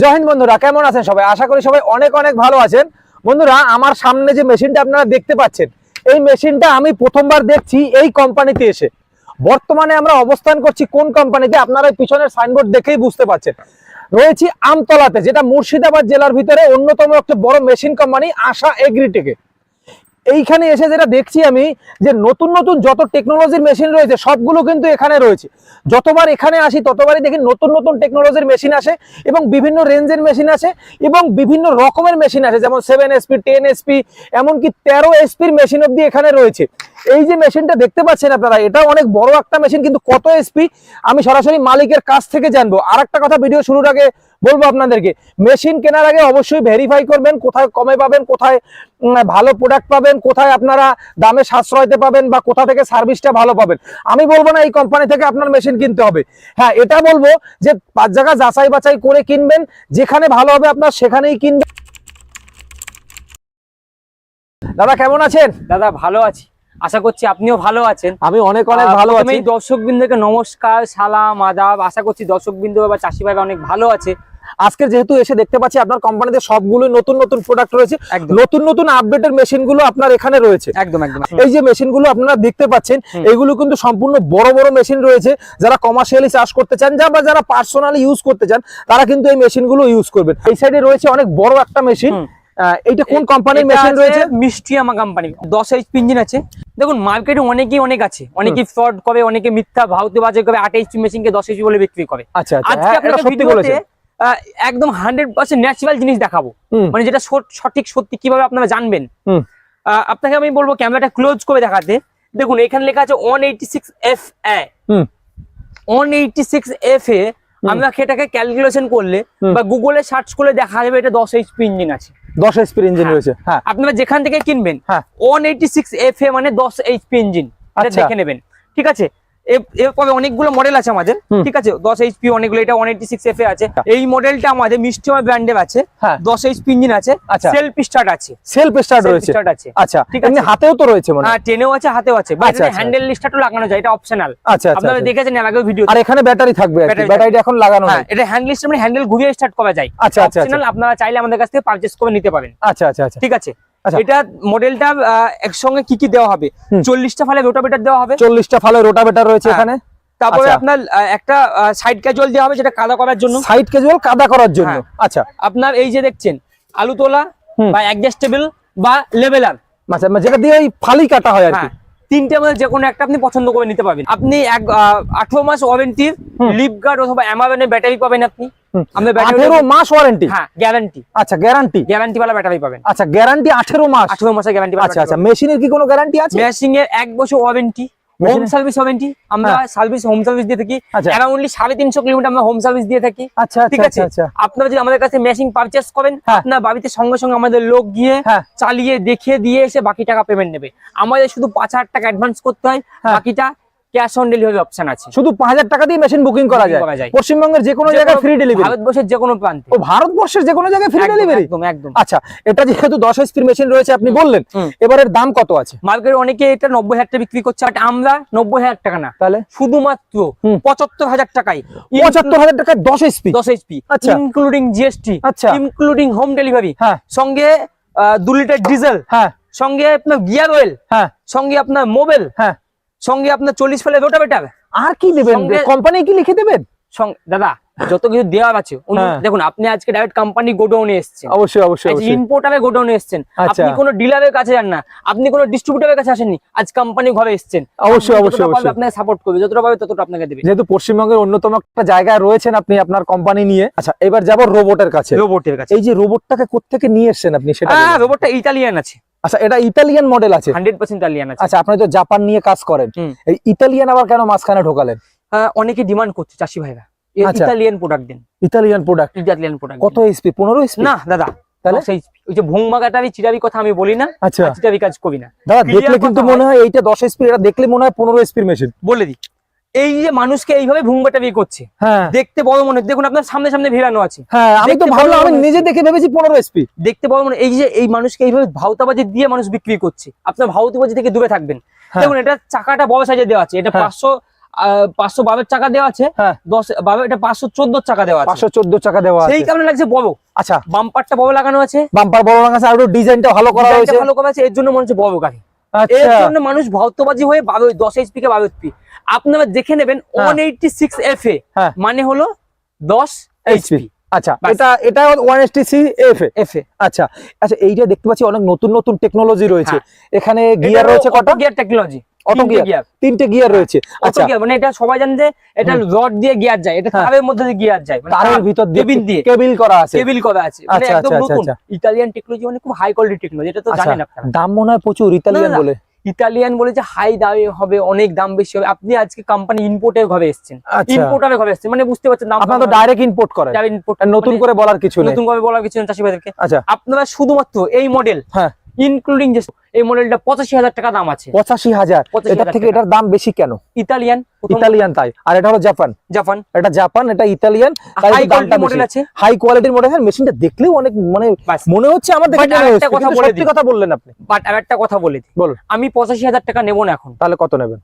জয় হিন্দ বন্ধুরা, কেমন আছেন সবাই? আশা করি সবাই অনেক অনেক ভালো আছেন। বন্ধুরা, আমার সামনে যে মেশিনটা আপনারা দেখতে পাচ্ছেন, এই মেশিনটা আমি প্রথমবার দেখছি এই কোম্পানিতে এসে। বর্তমানে আমরা অবস্থান করছি কোন কোম্পানিতে, আপনারা পিছনের সাইনবোর্ড দেখেই বুঝতে পারছেন। রয়েছি আমতলাতে, যেটা মুর্শিদাবাদ জেলার ভিতরে অন্যতম একটা বড় মেশিন কোম্পানি আশা এগ্রিটেকে। এইখানে এসে যেটা দেখছি আমি, যে নতুন নতুন যত টেকনোলজির মেশিন রয়েছে সবগুলো কিন্তু এখানে রয়েছে। যতবার এখানে আসি ততবারই দেখি নতুন নতুন টেকনোলজির মেশিন আসে এবং বিভিন্ন রেঞ্জের মেশিন আসে এবং বিভিন্ন রকমের মেশিন আসে, যেমন 7 SP, 10 SP, এমনকি 13 SPর মেশিন অব্দি এখানে রয়েছে। এই যে মেশিনটা দেখতে পাচ্ছেন আপনারা, এটা অনেক বড় একটা মেশিন, কিন্তু কত SP আমি সরাসরি মালিকের কাছ থেকে জানবো। আর একটা কথা ভিডিও শুরুর আগে বলবো আপনাদেরকে, মেশিন কেনার আগে অবশ্যই ভেরিফাই করবেন কোথায় কমে পাবেন, কোথায় ভালো প্রোডাক্ট পাবেন, কোথায় আপনারা দামে সাশ্রয়তে পাবেন বা কোথা থেকে সার্ভিসটা ভালো পাবেন। আমি বলবো না এই কোম্পানি থেকে আপনার মেশিন কিনতে হবে, হ্যাঁ এটা বলবো যে 5 জায়গা যাচাই বাছাই করে কিনবেন, যেখানে ভালো হবে আপনার সেখানেই কিনবেন। দাদা কেমন আছেন? দাদা ভালো আছি, আশা করছি আপনিও ভালো আছেন। আমি অনেক অনেক ভালো আছি। দর্শক বৃন্দকে নমস্কার, সালাম, আদাব। আশা করছি দর্শক বৃন্দ বা চাষি ভাইরা অনেক ভালো আছে। আজকে যেহেতু এসে দেখতে পাচ্ছি আপনার কোম্পানিতে সবগুলো নতুন নতুন প্রোডাক্ট রয়েছে, নতুন নতুন আপডেটের মেশিনগুলো আপনার এখানে রয়েছে। একদম একদম। এই যে মেশিনগুলো আপনারা দেখতে পাচ্ছেন, এগুলো কিন্তু সম্পূর্ণ বড় বড় মেশিন রয়েছে। যারা কমার্শিয়ালি চাষ করতে চান বা যারা পার্সোনালি ইউজ করতে চান, তারা কিন্তু এই মেশিনগুলো ইউজ করবেন। এই সাইডে রয়েছে অনেক বড় একটা মেশিন। এইটা কোন কোম্পানির মেশিন রয়েছে? মিষ্টিয়ামা কোম্পানি, 10 HP ইঞ্জিন আছে। দেখুন মার্কেটে অনেক আছে, অনেকে ফ্রড করে, অনেকে মিথ্যা ভাউতে বাজে করে 8 HP মেশিনকে 10 HP বলে বিক্রি করে। আচ্ছা আচ্ছা, আজকে আপনাকে ভিডিওতে একদম 100% ন্যাচারাল জিনিস দেখাবো, মানে যেটা সঠিক সত্যি কিভাবে আপনারা জানবেন। আপনাকে আমি বলবো ক্যামেরাটা ক্লোজ করে দেখাতে। দেখুন এখানে লেখা আছে 186FA। 186FA আমরা এটাকে ক্যালকুলেশন করলে বা গুগলে সার্চ করলে দেখা যাবে এটা 10 HP ইঞ্জিন আছে। 10 HP ইঞ্জিন রয়েছে, হ্যাঁ। আপনারা যেখান থেকে কিনবেন 186FA মানে 10 HP ইঞ্জিন, এটা দেখে নেবেন, ঠিক আছে। এরপরে অনেকগুলো মডেল আছে আমাদের, ঠিক আছে। 10 HP অনেকগুলো, এটা 186FA আছে। এই মডেলটা আমাদের মিষ্টিমা ব্র্যান্ডের আছে, 10 HP ইঞ্জিন আছে, সেলফ স্টার্ট আছে। সেলফ স্টার্ট রয়েছে, আচ্ছা। ঠিক আছে, হাতেও তো রয়েছে মনে হয়? হ্যাঁ, ট্রেনেও আছে, হাতেও আছে। বাট এটা হ্যান্ডেল স্টার্টও লাগানো যায়, এটা অপশনাল। আচ্ছা, আপনারা দেখেছেন এর আগেও ভিডিও। আর এখানে ব্যাটারি থাকবে, ব্যাটারিটা এখন লাগানো নাই। এটা হ্যান্ডেল স্টার্ট মানে হ্যান্ডেল ঘুরিয়ে স্টার্ট করা যায়। আচ্ছা আচ্ছা, অপশনাল, আপনারা চাইলে আমাদের কাছ থেকে পারচেজ করে নিতে পারেন। আচ্ছা আচ্ছা আচ্ছা, ঠিক আছে। এটা মডেলটা একসঙ্গে কি দেওয়া হবে? 40টা ফালে রোটাভেটর দেওয়া হবে। 40টা ফালে রোটাভেটার রয়েছে এখানে। তারপরে আপনার একটা সাইড ক্যাজুয়াল দেওয়া হবে, যেটা কাদা করার জন্য। সাইড ক্যাজুয়াল কাদা করার জন্য, আচ্ছা। আপনার এই যে দেখছেন আলু তোলা বা অ্যাডজাস্টেবল বা লেভেলার, আচ্ছা, যেটা দিয়ে ওই ফালি কাটা হয় আর কি। 3টে মধ্যে যে কোনো একটা আপনি পছন্দ করে নিতে পারবেন। আপনি 18 মাস ওয়ারেন্টির লিপগার্ড অথবা অ্যামাজনের ব্যাটারি পাবেন আপনি। 18 মাস ওয়ারেন্টি? হ্যাঁ, গ্যারান্টি। আচ্ছা, গ্যারান্টি ওয়ালা ব্যাটারি পাবেন। আচ্ছা, গ্যারান্টি 18 মাস? 18 মাসের গ্যারান্টি। আচ্ছা আচ্ছা, মেশিনের কি কোনো গ্যারান্টি আছে? মেশিনের 1 বছর ওয়ারেন্টি, হোম সার্ভিস ওয়ারেন্টি। আমরা সার্ভিস হোম সার্ভিস দিয়ে থাকি, অ্যারাউন্ডলি 350 কিলোমিটার আমরা হোম সার্ভিস দিয়ে থাকি। আচ্ছা, ঠিক আছে। আপনারা যদি আমাদের কাছে মেশিন পারচেজ করেন, আপনার বাড়িতে সঙ্গে সঙ্গে আমাদের লোক গিয়ে চালিয়ে দেখিয়ে দিয়ে এসে বাকি টাকা পেমেন্ট নেবে। আমাদের শুধু 5000 টাকা অ্যাডভান্স করতে হয়, বাকিটা ক্যাশ অন ডেলিভারি অপশন আছে। শুধু 5000 টাকা দিয়ে মেশিন বুকিং করা যায় পশ্চিমবঙ্গের যে কোনো জায়গায়, ফ্রি ডেলিভারি। ভারতবর্ষের যে কোনো প্রান্তে। ও, ভারতবর্ষের যে কোনো জায়গায় ফ্রি ডেলিভারি? একদম একদম। আচ্ছা, এটা যেহেতু 10 HP মেশিন রয়েছে আপনি বললেন, এবারের দাম কত আছে? মার্কেটে অনেকে এটা 90000 টাকা বিক্রি করছে, বাট আমরা 90000 টাকা না, তাহলে শুধুমাত্র 75000 টাকায়। 75000 টাকায় 10 HP, আচ্ছা, ইনক্লুডিং জিএসটি, আচ্ছা, ইনক্লুডিং হোম ডেলিভারি, সঙ্গে 2 লিটার ডিজেল, সঙ্গে আপনার গিয়ার অয়েল, সঙ্গে আপনার মোবাইল, সঙ্গে আপনার 40 ফালে রোটাভেটর। আর কি দেবেন? কোম্পানি কি লিখে দেবেন? দাদা যত কিছু দেওয়া আছে। দেখুন আপনি আজকে ডাইরেক্ট কোম্পানি গোডাউনে এসেছেন, অবশ্যই অবশ্যই ইম্পোর্টারে গোডাউনে এসেছেন, আপনি কোনো ডিলারের কাছে যান না, আপনি কোনো ডিস্ট্রিবিউটরের কাছে আসেননি, আজ কোম্পানি ঘরে এসেছেন। অবশ্যই অবশ্যই আপনাকে সাপোর্ট করবে, যতটা পাবে ততটা আপনাকে দেবে। যেহেতু পশ্চিমবঙ্গের অন্যতম একটা জায়গায় রয়েছেন আপনি আপনার কোম্পানি নিয়ে। আচ্ছা, এবার যাব রোবটের কাছে। এই যে রোবটটাকে কোত্থেকে নিয়ে এসেছেন আপনি সেটা? রোবটটা ইতালিয়ান আছে। আচ্ছা, এটা ইতালিয়ান মডেল আছে? 100% ইতালিয়ান আছে। আচ্ছা, আপনি তো জাপান নিয়ে কাজ করেন, এই ইতালিয়ান আবার কেন মাঝখানে ঢোকালেন? অনেকে ডিমান্ড করছে চাষি ভাইরা, ইতালিয়ান প্রোডাক্ট দেন। Italian product? Italian product. কত এসপি? 15 এসপি? না দাদা, তাহলে ওই যে ভুংমাগাটারি চিরাবি কথা আমি বলি না। আচ্ছা, চিরাবি কাজ করি না দাদা। দেখলে কিন্তু মনে হয় এইটা 10 এসপি, এটা দেখলে মনে হয় 15 এসপির মেশিন। বলে দিই, এই যে মানুষকে এইভাবে ভুংবাটারি করছে, দেখতে বড় মনে, দেখুন আপনার সামনে সামনে ভিড়ানো আছে। হ্যাঁ, আমি তো ভাবলাম, আমি নিজে দেখে ভেবেছি 15 এসপি। দেখতে বড় মনে, এই যে এই মানুষকে এইভাবে ভাউতাবাজি দিয়ে মানুষ বিক্রি করছে। আপনার ভাউতাবাজি থেকে দূরে থাকবেন। দেখুন এটা চাকাটা বড় সাইজে দেওয়া আছে, এটা 500 512 চাকা দেওয়া আছে, হ্যাঁ 10 এটা 514 চাকা দেওয়া আছে, 514 চাকা দেওয়া আছে, সেই কারণে লাগছে বড়। আচ্ছা বাম্পারটা বড় লাগানো আছে, বাম্পার বড় লাগানো আছে, আর ডিজাইনটা ভালো করা ডিজাইনটা হয়েছে, ভালো করা আছে, এর জন্য মনে হচ্ছে বড় গাড়ি। এর আচ্ছা জন্য মানুষ ভক্তবাজি হয়ে 10 এইচপি কে 12 এইচপি আপনারা দেখে নেবেন। 186 FA হ্যাঁ মানে হলো 10 এইচপি। আচ্ছা বাস। এটা 180 FA। আচ্ছা আচ্ছা, এইটা দেখতে পাচ্ছি অনেক নতুন নতুন টেকনোলজি রয়েছে, এখানে গিয়ার রয়েছে কটা? গিয়ার টেকনোলজি, অটো গিয়ার, 3টে গিয়ার রয়েছে। আচ্ছা গিয়ার মানে এটা সবাই জানে যে এটা রড দিয়ে গিয়ার যায়, এটা তারের মধ্যে দিয়ে গিয়ার যায়, মানে তারের ভিতর কেবিল দিয়ে কেবিল করা আছে, কেবিল করা আছে, মানে আচ্ছা, একদম আচ্ছা, নতুন আচ্ছা। ইতালিয়ান টেকনোলজি, মানে খুব হাই কোয়ালিটি টেকনোলজি, এটা তো আচ্ছা, জানেন আপনারা। দাম মনে হয় প্রচুর ইতালিয়ান না, না, বলে। ইতালিয়ান বলে যে হাই দামে হবে, অনেক দাম বেশি হবে। আপনি আজকে কোম্পানি ইম্পোর্টের ভাবে এসেছেন, আচ্ছা। ইম্পোর্টারের ভাবে এসেছেন, মানে বুঝতে পারছেন দাম আপনারা তো ডাইরেক্ট ইম্পোর্ট করেন, নতুন করে বলার কিছু নেই, নতুন করে বলার কিছু নেই চাষিবাদেরকে। আচ্ছা আপনারা শুধুমাত্র এই মডেল, হ্যাঁ ইনক্লুডিং যে এই মডেলটা 85,000 টাকা দাম আছে। 85,000, 85,000 এটার থেকে টাকা। এটার দাম বেশি কেন? ইতালিয়ান, ইতালিয়ান তাই, আর এটা হলো জাপান, জাপান, এটা জাপান, এটা ইতালিয়ান, তাই হাই একটু দামটা কোয়ালিটি মডেল আছে। হাই কোয়ালিটির মডেল। মেশিনটা দেখলেও অনেক মানে বাস। মনে হচ্ছে আমার দেখে But মনে আরেকটা হচ্ছে, কথা কিন্তু বলে সত্যি দিই। কথা বললেন আপনি। বাট আর একটা কথা বলে দিই, বলুন। আমি 85,000 টাকা নেবো না এখন, তাহলে কত নেবেন?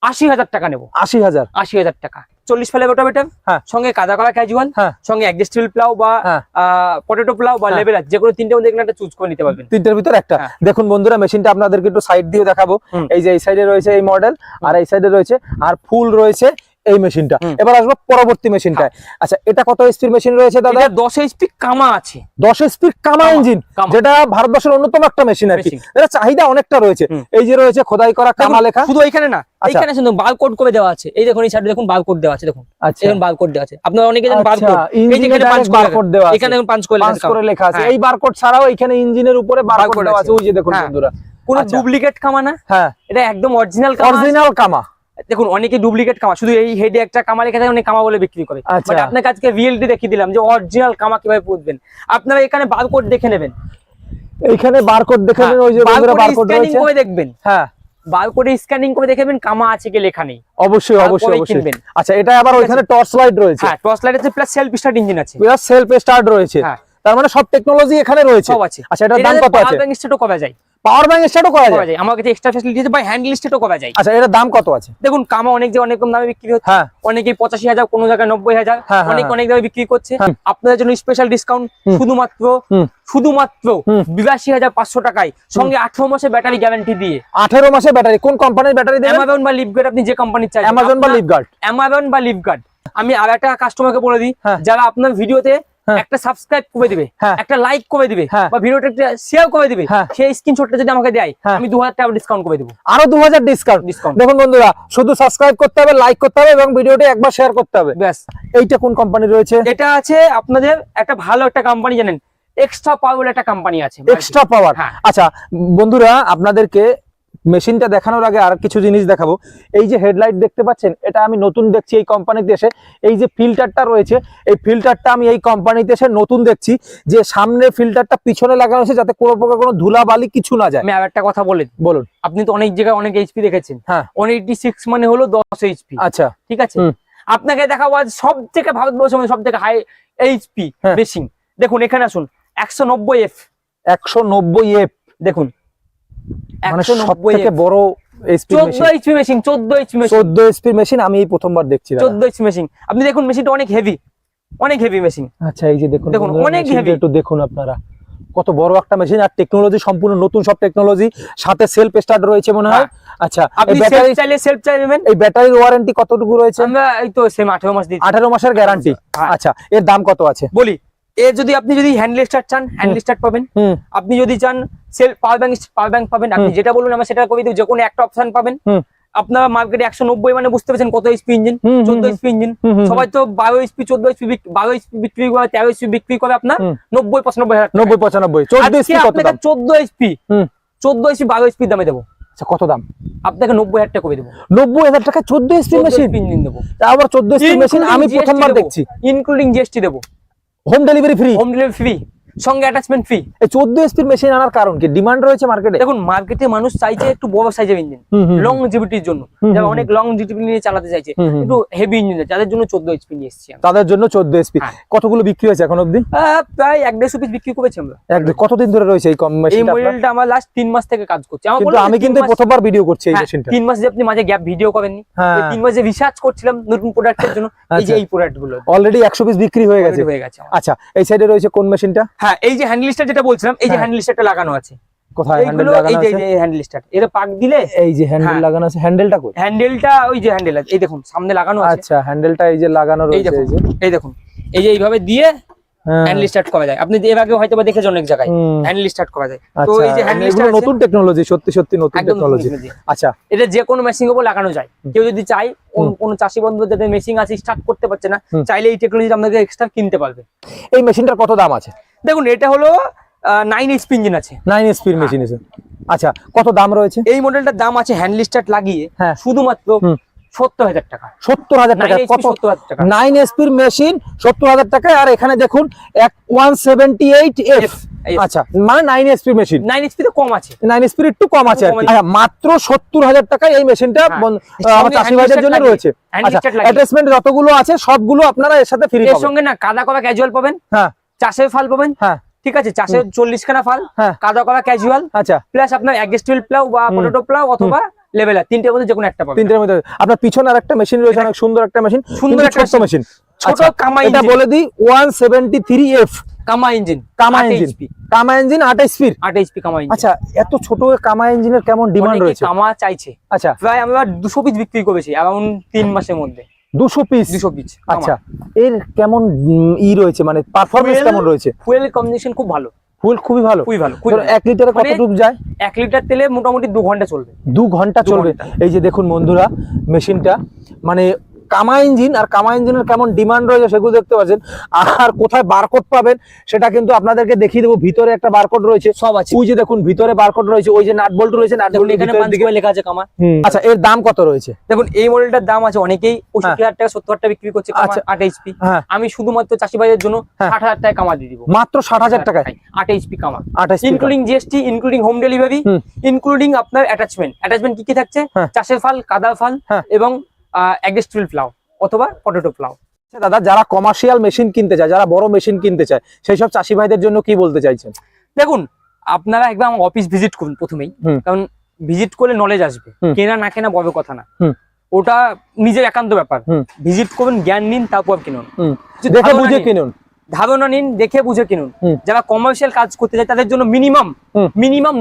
80,000 টাকা নেবো। 80,000? 80,000 টাকা, 40 ফেলে রোটাভেটার, হ্যাঁ। সঙ্গে কাদা করা ক্যাজুয়াল, হ্যাঁ। সঙ্গে অ্যাডজাস্টেবল প্লাউ বা হ্যাঁ। পটেটো প্লাউ বা হ্যাঁ। লেভেলার, যে কোনো তিনটে মধ্যে একটা চুজ করে নিতে পারবেন। তিনটের ভিতর একটা। হ্যাঁ। দেখুন বন্ধুরা, মেশিনটা আপনাদেরকে একটু সাইড দিয়ে দেখাবো। হুম। এই যে এই সাইডে রয়েছে এই মডেল, আর এই সাইডে রয়েছে, আর ফুল রয়েছে এই মেশিনটা। হুম। এবার আসবো পরবর্তী মেশিনটায়। আচ্ছা, এটা কত এইচপির মেশিন রয়েছে দাদা? এটা 10 এইচপি কামা আছে, 10 এইচপির কামা ইঞ্জিন, কামা। যেটা ভারতবর্ষের অন্যতম একটা মেশিন আর কি। মেশিন। এটা চাহিদা অনেকটা রয়েছে। হুম। এই যে রয়েছে খোদাই করা কামা দেখুন, লেখা। শুধু এইখানে না, আচ্ছা। এইখানে শুধু বারকোড করে দেওয়া আছে। এই দেখুন এই সাইডে দেখুন বারকোড দেওয়া আছে, দেখুন আচ্ছা এখন বারকোড দেওয়া আছে। আপনারা অনেকে জানেন আচ্ছা, বারকোড, এই যে ইঞ্জিনে এখানে পাঁচ direct barcode দেওয়া আছে। এখানে পাঁচ করে পাঁচ করে লেখা আছে। হ্যাঁ। এই বারকোড ছাড়াও এখানে ইঞ্জিনের উপরে বারকোড Barcode দেওয়া আছে। আছে, ওই যে দেখুন হ্যাঁ। বন্ধুরা। কোনো আচ্ছা। ডুপ্লিকেট কামা না, হ্যাঁ, এটা একদম অরিজিনাল কামা। অরিজিনাল কামা। দেখুন অনেকে ডুপ্লিকেট কামা, শুধু এই হেডে একটা কামা লেখা থাকে, অনেক কামা বলে বিক্রি করে। আচ্ছা। বাট আপনাকে আজকে রিয়েলিটি দেখিয়ে দিলাম যে অরিজিনাল কামা কিভাবে বুঝবেন। আপনারা এখানে বারকোড দেখে নেবেন, এইখানে বারকোড দেখে নেবেন, ওই যে বন্ধুরা বারকোড স্ক্যানিং রয়েছে। করে দেখবেন, হ্যাঁ, বারকোডে স্ক্যানিং করে দেখবেন কামা আছে কি লেখা নেই। অবশ্যই তারপরেই অবশ্যই অবশ্যই। কিনবেন। আচ্ছা, এটা আবার ওইখানে টর্চ লাইট রয়েছে, হ্যাঁ, টর্চ লাইট আছে, প্লাস সেলফ স্টার্ট ইঞ্জিন আছে, প্লাস সেলফ স্টার্ট রয়েছে। হ্যাঁ। তার মানে সব টেকনোলজি এখানে রয়েছে। সব আছে। আচ্ছা, এটার দাম কত আছে? পাওয়ার ব্যাংক স্টার্টও করা যায়, পাওয়ার ব্যাংক স্টার্টও করা করা যায়। যায়। আমার কাছে এক্সট্রা ফ্যাসিলিটি আছে, বা হ্যান্ডেল স্টার্টও করা যায়। আচ্ছা, এটার দাম কত আছে? দেখুন কামা অনেক যে অনেক কম দামে বিক্রি হচ্ছে, হ্যাঁ। অনেকে 85,000, কোনো জায়গায় 90,000, হ্যাঁ, অনেক হ্যাঁ, অনেক দামে বিক্রি করছে। হ্যাঁ। আপনাদের জন্য স্পেশাল ডিসকাউন্ট হুম। শুধুমাত্র হুম। শুধুমাত্র হুম। 82,500 টাকায়, সঙ্গে 18 মাসের ব্যাটারি গ্যারান্টি দিয়ে। 18 মাসের ব্যাটারি। কোন কোম্পানির ব্যাটারি দেবেন? অ্যামাজন বা লিফগার্ড, আপনি যে কোম্পানির চাই, অ্যামাজন বা লিফগার্ড। অ্যামাজন বা লিফগার্ড। আমি আর একটা কাস্টমারকে বলে দিই, হ্যাঁ। যারা আপনার ভিডিওতে হ্যাঁ। একটা সাবস্ক্রাইব করে দিবে, হ্যাঁ। একটা লাইক করে দিবে, হ্যাঁ। বা ভিডিওটা একটা শেয়ার করে দিবে, হ্যাঁ। সেই স্ক্রিনশটটা যদি আমাকে দেয়, হ্যাঁ। আমি 2,000 টাকা ডিসকাউন্ট করে দেবো। আরো 2000 ডিসকাউন্ট। ডিসকাউন্ট। দেখুন বন্ধুরা, শুধু সাবস্ক্রাইব করতে হবে, লাইক করতে হবে এবং ভিডিওটি একবার শেয়ার করতে হবে। ব্যাস। এইটা কোন কোম্পানি রয়েছে? এটা আছে আপনাদের একটা ভালো একটা কোম্পানি, জানেন এক্সট্রা পাওয়ার একটা কোম্পানি আছে, এক্সট্রা পাওয়ার। হ্যাঁ। আচ্ছা বন্ধুরা, আপনাদেরকে মেশিনটা দেখানোর আগে আর কিছু জিনিস দেখাবো। এই যে হেডলাইট দেখতে পাচ্ছেন, এটা আমি নতুন দেখছি এই কোম্পানিতে এসে। এই যে ফিল্টারটা রয়েছে, এই ফিল্টারটা আমি এই কোম্পানিতে এসে নতুন দেখছি, যে সামনে ফিল্টারটা পিছনে লাগানো হয়েছে, যাতে কোনো প্রকার কোনো ধুলাবালি কিছু না যায়। আমি আর একটা কথা বলে দিই। বলুন। আপনি তো অনেক জায়গায় অনেক এইচপি দেখেছেন, হ্যাঁ। 186 মানে হলো 10 এইচপি, আচ্ছা, ঠিক আছে। হুম। আপনাকে দেখাবো আজ সব থেকে ভারতবর্ষের মধ্যে সব থেকে হাই এইচপি হ্যাঁ। মেশিন। দেখুন এখানে আসুন, 190F 190F, দেখুন মানে 190F সবথেকে বড় HP 14 machine. HP machine, 14 HP machine, 14 HP machine আমি এই প্রথমবার দেখছি দাদা। 14 এইচপি মেশিন। আপনি দেখুন মেশিনটা অনেক হেভি, অনেক হেভি মেশিন। আচ্ছা, এই যে দেখুন দেখুন, বন্ধুরা, অনেক মেশিনটা heavy। একটু দেখুন আপনারা, কত বড় একটা মেশিন, আর টেকনোলজি সম্পূর্ণ নতুন সব টেকনোলজি, সাথে সেলফ স্টার্ট রয়েছে মনে হয়। আচ্ছা, আপনি এই ব্যাটারি, সেলফ চাইলে সেলফ চাইবেন। এই ব্যাটারির ওয়ারেন্টি কতটুকু রয়েছে? আমরা এই তো সেম 18 মাস দিচ্ছি। 18 মাসের গ্যারান্টি। হ্যাঁ। আচ্ছা, এর দাম কত আছে? বলি, যদি আপনি হ্যান্ডেল স্টার্ট চান, হ্যান্ডেল স্টার্ট পাবেন। হুম। আপনি যদি চান সেল পাওয়ার ব্যাংক পাবেন। আপনি যেটা বলুন আমরা সেটা করে দিই, যে কোনো একটা অপশন পাবেন। হুম। আপনার মার্কেটে 190 মানে বুঝতে পারছেন কত এইচপি ইঞ্জিন, হুম, হুম, 14 এইচপি ইঞ্জিন। হুম, হুম, সবাই তো 12 এইচপি 14 এইচপি 12 এইচপি বিক্রি করে, 13 এইচপি বিক্রি করে আপনার হুম। 90-95 হাজার। 90-95। 14 এইচপি কত দাম? 14 এইচপি, হুম। 14 এইচপি 12 এইচপি দামে দেবো। আচ্ছা, কত দাম? আপনাকে 90,000 টাকা করে দেবো। 90,000 টাকা 14 এইচপি 14 মেশিন? এইচপি ইঞ্জিন দেবো। তা আবার 14 এইচপি মেশিন আমি প্রথমবার দেখছি। ইনক্লুডিং জিএসটি দেবো। Home delivery free? Home delivery free. সঙ্গে অ্যাটাচমেন্ট ফ্রি। এই 14 এসপির মেশিন আনার কারণ কি, ডিমান্ড রয়েছে মার্কেটে? দেখুন মার্কেটে মানুষ চাইছে একটু বড় সাইজের ইঞ্জিন, লং জিবিটির জন্য, যারা অনেক লং জিবিটি নিয়ে চালাতে চাইছে, একটু হেভি ইঞ্জিন, যাদের জন্য 14 এইচপি নিয়ে এসেছি আমরা। তাদের জন্য 14 এসপি। কতগুলো বিক্রি হয়েছে এখন অবধি? প্রায় 1-1.5 পিস বিক্রি করেছি আমরা। কতদিন ধরে রয়েছে এই কম এই মেশিনটা? মডেলটা আমরা লাস্ট 3 মাস থেকে কাজ করছি। কিন্তু আমি কিন্তু প্রথমবার ভিডিও করছি এই মেশিনটা। 3 মাস যে আপনি মাঝে গ্যাপ ভিডিও করেননি, এই 3 মাস যে রিসার্চ করছিলাম নতুন প্রোডাক্টের জন্য, এই যে এই প্রোডাক্টগুলো অলরেডি 100 পিস বিক্রি হয়ে গেছে। আচ্ছা, এই সাইডে রয়েছে কোন মেশিনটা? হ্যাঁ, এই যে হ্যান্ডেল স্টার যেটা বলছিলাম, এই যে হ্যান্ডেল স্টারটা লাগানো আছে। কোথায় হ্যান্ডেল লাগানো আছে? এই যে হ্যান্ডেল স্টার, এর পাক দিলে এই যে হ্যান্ডেল লাগানো আছে। হ্যান্ডেলটা কই? হ্যান্ডেলটা ওই যে হ্যান্ডেল আছে, এই দেখুন সামনে লাগানো আছে। আচ্ছা, হ্যান্ডেলটা এই যে লাগানো রয়েছে। এই দেখুন, এই যে এইভাবে দিয়ে হ্যান্ডেল স্টার্ট করা যায়। আপনি এর আগে হয়তো দেখেছেন অনেক জায়গায় হ্যান্ডেল স্টার্ট করা যায়। তো এই যে হ্যান্ডেল স্টার্ট নতুন টেকনোলজি, সত্যি সত্যি নতুন টেকনোলজি। আচ্ছা, এটা যে কোনো মেশিন উপর লাগানো যায়। কেউ যদি চায়, কোন চাষি বন্ধু যাদের মেশিন আছে স্টার্ট করতে পারছে না, চাইলে এই টেকনোলজি আপনাকে এক্সট্রা কিনতে পারবে। এই মেশিনটার কত দাম আছে? দেখুন এটা হলো 9 এইচপি ইঞ্জিন আছে, 9 এইচপির মেশিন আছে। আচ্ছা, কত দাম রয়েছে? এই মডেলটার দাম আছে হ্যান্ডেল স্টার্ট লাগিয়ে শুধুমাত্র 70,000 টাকা। 70,000 টাকা? কত? 70,000 টাকা 9 এইচপির মেশিন 70,000 টাকায়। আর এখানে দেখুন 178F। আচ্ছা, মানে 9 এইচপির মেশিন। 9 এইচপি তো কম আছে, 9 এইচপির একটু কম আছে আর কি। আচ্ছা, মাত্র 70,000 টাকায় এই মেশিনটা আমার চাষি ভাইদের জন্য রয়েছে। আচ্ছা, অ্যাটাচমেন্ট যতগুলো আছে সবগুলো আপনারা এর সাথে ফ্রি পাবেন। এর সঙ্গে না কাদা করা ক্যাজুয়াল পাবেন, হ্যাঁ, চাষের ফাল পাবেন, হ্যাঁ, ঠিক আছে, চাষের 40 খানা ফাল, কাদা করা ক্যাজুয়াল, আচ্ছা, প্লাস আপনার অ্যাগ্রেস্টিভ প্লাউ বা পটেটো প্লাউ অথবা লেভেলার, তিনটের মধ্যে যে কোনো একটা পাবেন। তিনটের মধ্যে আপনার পিছনে আরেকটা মেশিন রয়েছে, অনেক সুন্দর একটা মেশিন, সুন্দর একটা ছোট মেশিন, ছোট কামা ইঞ্জিন। এটা বলে দিই 173F কামা ইঞ্জিন, কামা ইঞ্জিন, কামা ইঞ্জিন 8 এইচপির। 8 এইচপি কামা ইঞ্জিন। আচ্ছা, এত ছোট কামা ইঞ্জিনের কেমন ডিমান্ড রয়েছে? কামা চাইছে। আচ্ছা, প্রায় আমরা 200 পিস বিক্রি করেছি অ্যারাউন্ড 3 মাসের মধ্যে। 200 পিস? 200 পিস। আচ্ছা, এর কেমন রয়েছে, মানে পারফরম্যান্স কেমন রয়েছে? ফুয়েল কম্বিনেশন খুব ভালো, ফুল খুবই ভালো, খুবই ভালো। 1 লিটারে কতটুকু যায়? 1 লিটার তেলে মোটামুটি 2 ঘন্টা চলবে। 2 ঘন্টা চলবে। এই যে দেখুন বন্ধুরা মেশিনটা, মানে কামা ইঞ্জিন, আর কামা ইঞ্জিনের কেমন ডিমান্ড রয়েছে সেগুলো দেখতে পাচ্ছেন। আর কোথায় বারকোড পাবেন সেটা কিন্তু আপনাদেরকে দেখিয়ে দেবো। ভিতরে একটা বারকোড রয়েছে, সব আছে। ওই যে দেখুন ভিতরে বারকোড রয়েছে, ওই যে নাট বল্ট রয়েছে, নাট বল্ট এখানে 5 লেখা আছে কামা। আচ্ছা, এর দাম কত রয়েছে? দেখুন এই মডেলটার দাম আছে অনেকেই 65,000 টাকা 70,000 টাকা বিক্রি করছে কামা 8 এইচপি। আমি শুধুমাত্র চাষি ভাইদের জন্য 60,000 টাকা কামা দিয়ে দিব। মাত্র 60,000 টাকায় 8 এইচপি কামা, 8 HP, including GST, including home delivery, including আপনার অ্যাটাচমেন্ট। অ্যাটাচমেন্ট কি কি থাকছে? চাষের ফাল, কাদা ফাল এবং অ্যাগ্রেস্টিভ প্লাউ অথবা পটেটো প্লাউ। দাদা, যারা কমার্শিয়াল মেশিন কিনতে চায়, যারা বড় মেশিন কিনতে চায়, সেই সব চাষি ভাইদের জন্য কি বলতে চাইছেন? দেখুন আপনারা একদম অফিস ভিজিট করুন প্রথমেই, কারণ ভিজিট করলে নলেজ আসবে। কেনা না কেনা বড় কথা না, ওটা নিজের একান্ত ব্যাপার। ভিজিট করুন, জ্ঞান নিন, তারপর কিনুন, দেখে বুঝে কিনুন, ধারণা নিন, দেখে বুঝে কিনুন। যারা কমার্শিয়াল কাজ করতে চায় তাদের জন্য মিনিমাম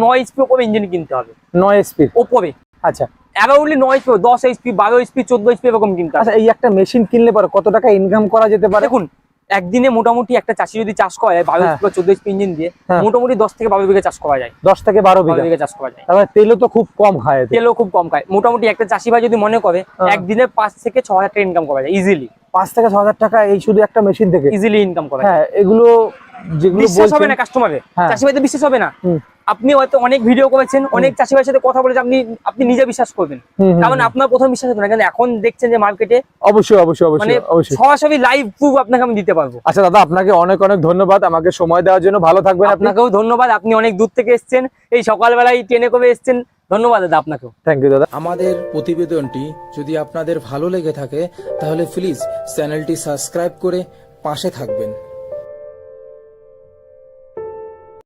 9 এইচপি ওপরে ইঞ্জিন কিনতে হবে। 9 এইচপি ওপরে? আচ্ছা, অ্যারাউন্ডলি 9 এইচপি, 10 এইচপি, 12 এইচপি, 14 এইচপি এরকম কিনতে হবে। আচ্ছা, এই একটা মেশিন কিনলে পরে কত টাকা ইনকাম করা যেতে পারে? দেখুন একদিনে মোটামুটি একটা চাষি যদি চাষ করে 12 এইচপি বা 14 এইচপি ইঞ্জিন দিয়ে, মোটামুটি 10 থেকে 12 বিঘা চাষ করা যায়। 10 থেকে 12 বিঘা চাষ করা যায়। তাহলে তেলও তো খুব কম খায়। তেলও খুব কম খায়। মোটামুটি একটা চাষি ভাই যদি মনে করে একদিনে 5 থেকে 6,000 টাকা ইনকাম করা যায় ইজিলি। 5 থেকে 6,000 টাকা এই শুধু একটা মেশিন থেকে ইজিলি ইনকাম করা যায়। হ্যাঁ, এগুলো যেগুলো বিশ্বাস হবে না কাস্টমারের, চাষি ভাইদের বিশ্বাস হবে না। আপনি হয়তো অনেক ভিডিও করেছেন, অনেক চাষি ভাইয়ের সাথে কথা বলেছেন, আপনি নিজে বিশ্বাস করবেন, কারণ আপনার প্রথম বিশ্বাস হতো না, কিন্তু এখন দেখছেন যে মার্কেটে অবশ্যই অবশ্যই অবশ্যই অবশ্যই সরাসরি লাইভ প্রুফ আপনাকে আমি দিতে পারবো। আচ্ছা দাদা, আপনাকে অনেক অনেক ধন্যবাদ আমাকে সময় দেওয়ার জন্য। ভালো থাকবেন। আপনাকেও ধন্যবাদ, আপনি অনেক দূর থেকে এসেছেন, এই সকালবেলায় ট্রেনে করে এসেছেন। ধন্যবাদ দাদা, আপনাকেও থ্যাংক ইউ দাদা। আমাদের প্রতিবেদনটি যদি আপনাদের ভালো লেগে থাকে তাহলে প্লিজ চ্যানেলটি সাবস্ক্রাইব করে পাশে থাকবেন।